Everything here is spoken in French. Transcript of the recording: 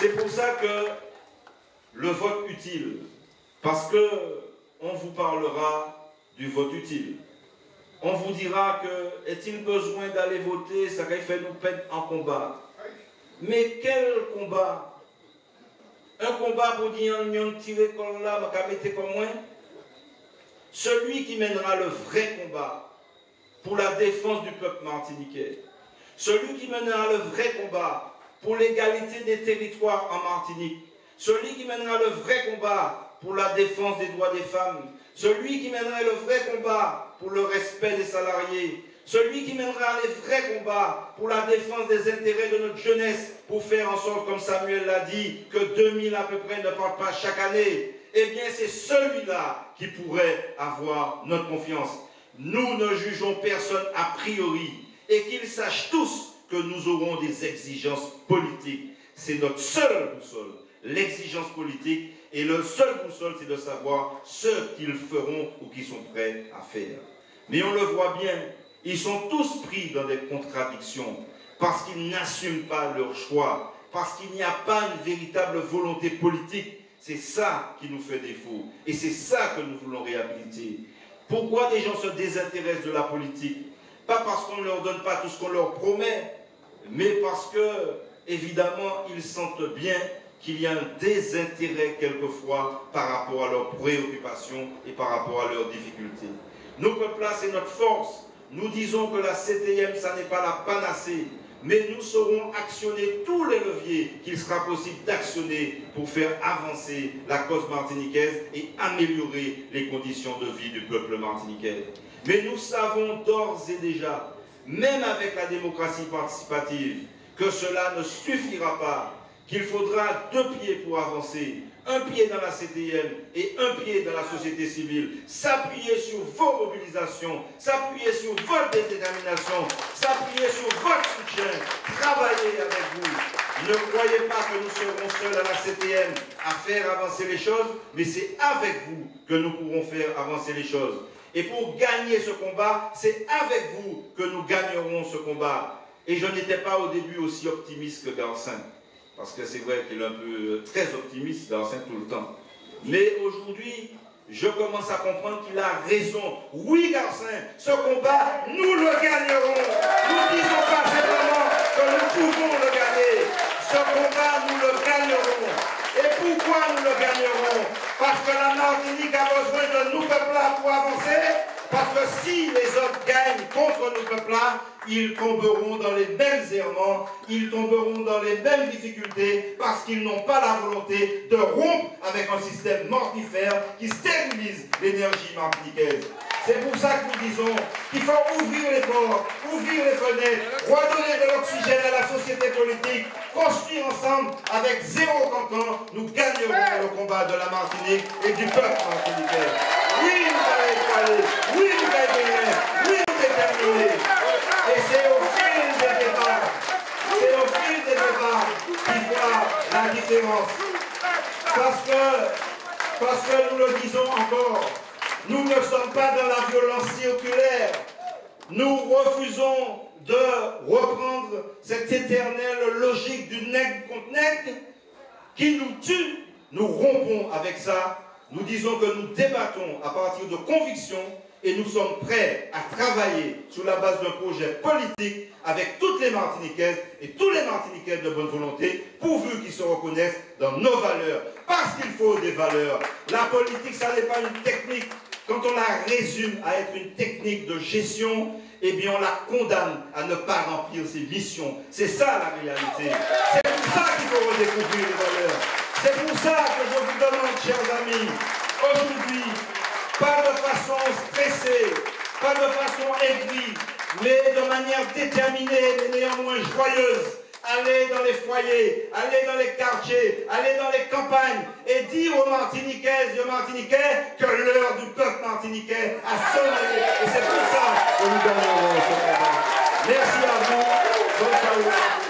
C'est pour ça que le vote utile, parce que on vous parlera du vote utile. On vous dira que est-il besoin d'aller voter, ça fait nous peine en combat. Mais quel combat? Un combat pour dire on tirer comme là, on mettre comme moi. Celui qui mènera le vrai combat pour la défense du peuple martiniquais, celui qui mènera le vrai combat pour l'égalité des territoires en Martinique, celui qui mènera le vrai combat pour la défense des droits des femmes, celui qui mènera le vrai combat pour le respect des salariés, celui qui mènera les vrais combats pour la défense des intérêts de notre jeunesse, pour faire en sorte, comme Samuel l'a dit, que 2000 à peu près ne partent pas chaque année, eh bien c'est celui-là qui pourrait avoir notre confiance. Nous ne jugeons personne a priori, et qu'ils sachent tous que nous aurons des exigences politiques. C'est notre seule boussole, l'exigence politique, et le seul boussole, c'est de savoir ce qu'ils feront ou qu'ils sont prêts à faire. Mais on le voit bien, ils sont tous pris dans des contradictions, parce qu'ils n'assument pas leur choix, parce qu'il n'y a pas une véritable volonté politique. C'est ça qui nous fait défaut, et c'est ça que nous voulons réhabiliter. Pourquoi des gens se désintéressent de la politique? Pas parce qu'on ne leur donne pas tout ce qu'on leur promet, mais parce que, évidemment, ils sentent bien qu'il y a un désintérêt quelquefois par rapport à leurs préoccupations et par rapport à leurs difficultés. Nos peuples là, c'est notre force. Nous disons que la CTM, ça n'est pas la panacée, mais nous saurons actionner tous les leviers qu'il sera possible d'actionner pour faire avancer la cause martiniquaise et améliorer les conditions de vie du peuple martiniquais. Mais nous savons d'ores et déjà, même avec la démocratie participative, que cela ne suffira pas, qu'il faudra 2 pieds pour avancer, un pied dans la CTM et un pied dans la société civile, s'appuyer sur vos mobilisations, s'appuyer sur votre détermination, s'appuyer sur votre soutien, travailler avec vous. Ne croyez pas que nous serons seuls à la CTM à faire avancer les choses, mais c'est avec vous que nous pourrons faire avancer les choses. Et pour gagner ce combat, c'est avec vous que nous gagnerons ce combat. Et je n'étais pas au début aussi optimiste que Garcin. Parce que c'est vrai qu'il est un peu très optimiste, Garcin, tout le temps. Mais aujourd'hui, je commence à comprendre qu'il a raison. Oui, Garcin, ce combat, nous le gagnerons. Nous ne disons pas simplement que nous pouvons le gagner. Ce combat, nous le gagnerons. Et pourquoi nous le gagnerons? Parce que la Martinique a besoin de nous peuple-là pour avancer. Parce que si les autres gagnent contre nos peuples-là, ils tomberont dans les mêmes errements, ils tomberont dans les mêmes difficultés, parce qu'ils n'ont pas la volonté de rompre avec un système mortifère qui stérilise l'énergie martiniquaise. C'est pour ça que nous disons qu'il faut ouvrir les portes, ouvrir les fenêtres, redonner de l'oxygène à la société politique, construire ensemble avec zéro canton, nous gagnerons le combat de la Martinique et du peuple martiniquais. Oui, nous allons étoiler, oui, nous allons gagner, oui, nous déterminer. Et c'est au fil des débats, qu'il voit la différence. Parce que nous le disons encore, nous ne sommes pas dans la violence circulaire. Nous refusons de reprendre cette éternelle logique du nègre contre nègre qui nous tue. Nous rompons avec ça. Nous disons que nous débattons à partir de convictions et nous sommes prêts à travailler sur la base d'un projet politique avec toutes les Martiniquaises et tous les Martiniquais de bonne volonté, pourvu qu'ils se reconnaissent dans nos valeurs. Parce qu'il faut des valeurs. La politique, ça n'est pas une technique. Quand on la résume à être une technique de gestion, eh bien on la condamne à ne pas remplir ses missions. C'est ça la réalité. C'est pour ça qu'il faut redécouvrir les valeurs. C'est pour ça que je vous demande, chers amis, aujourd'hui, pas de façon stressée, pas de façon aigrie, mais de manière déterminée, mais néanmoins joyeuse, allez dans les foyers, allez dans les quartiers, allez dans les campagnes et dire aux Martiniquaises et aux Martiniquais que l'heure du peuple martiniquais a sonné. Et c'est pour ça que nous gagnerons ce combat. Merci à vous. Bonne soirée.